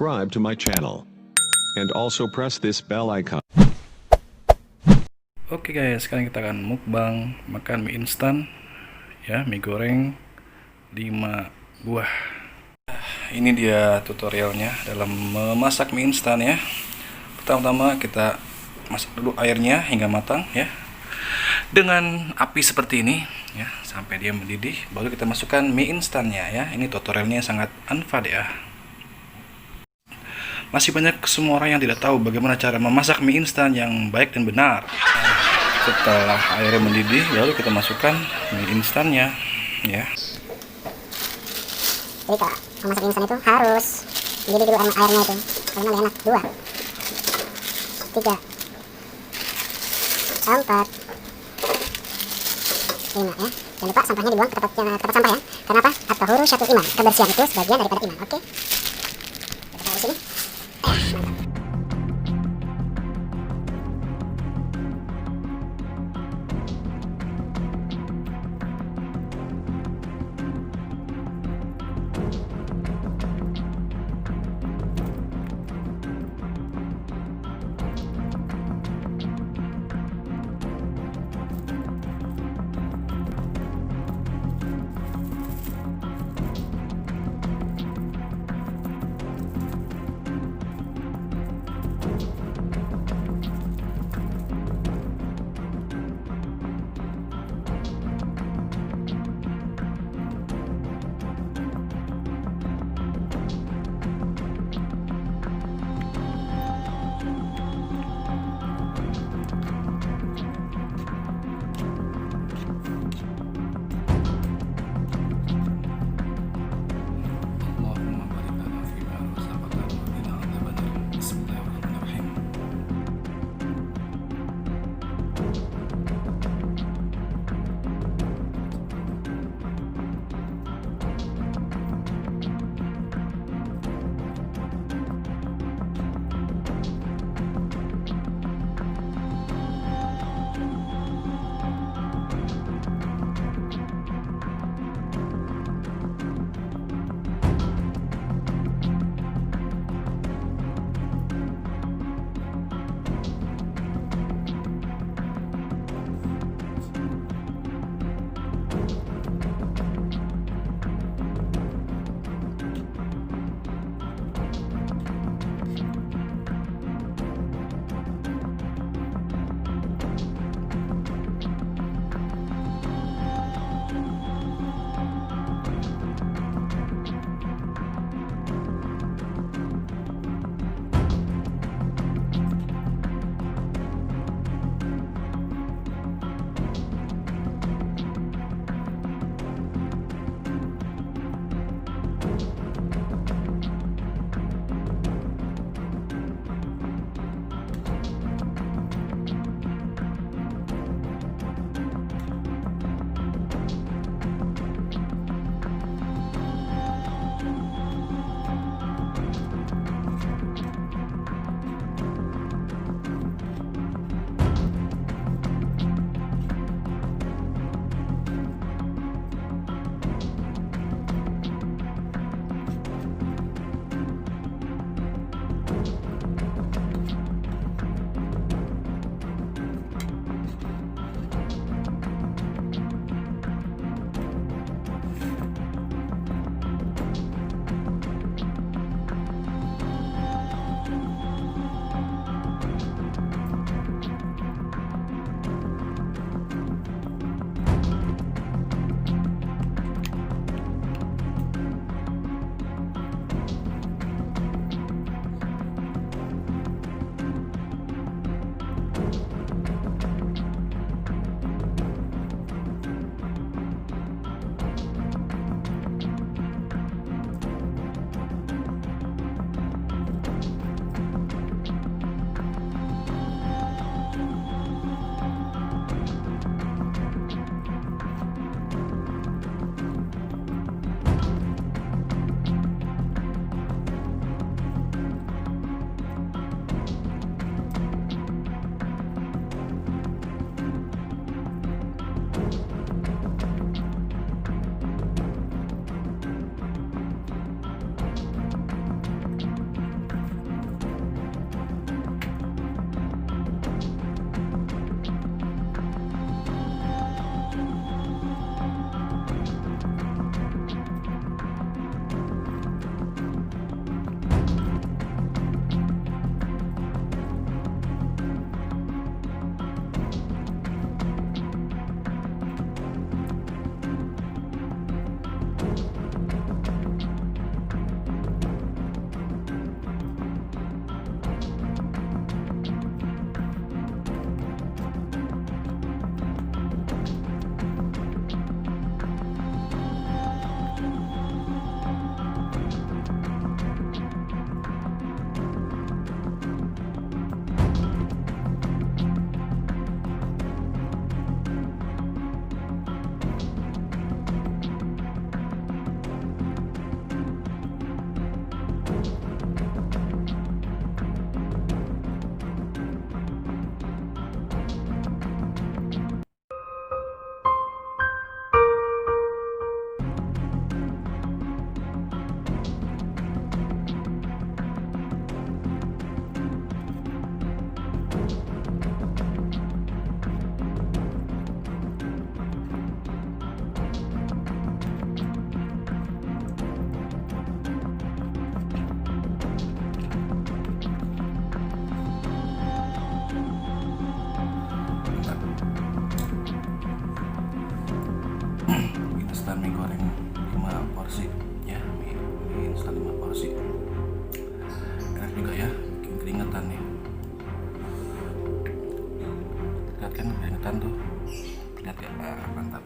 subscribe to my channel. And also press this bell icon. Oke guys, sekarang kita akan mukbang makan mie instan ya, mie goreng 5 buah. Ini dia tutorialnya dalam memasak mie instan ya. Pertama-tama kita masak dulu airnya hingga matang ya, dengan api seperti ini ya, sampai dia mendidih. Baru kita masukkan mie instannya ya. Ini tutorialnya sangat unfad ya. Masih banyak semua orang yang tidak tahu bagaimana cara memasak mie instan yang baik dan benar. Setelah airnya mendidih, lalu kita masukkan mie instannya ya. Jadi kalau memasak mie instan itu harus mendidih dulu airnya itu, karena lebih enak. 2, 3, 4, 5 ya. Jangan lupa sampahnya dibuang ke tempat sampah ya. Karena apa? At-tahuru syatru iman. Kebersihan itu sebagian daripada iman. Oke. Kita taruh di sini. Mantap. instan mie goreng 5 porsi ya, mie instan 5 porsi. Enak juga ya, bikin keringetan nih. Lihat kan keringetan tuh, lihat ya, mantap.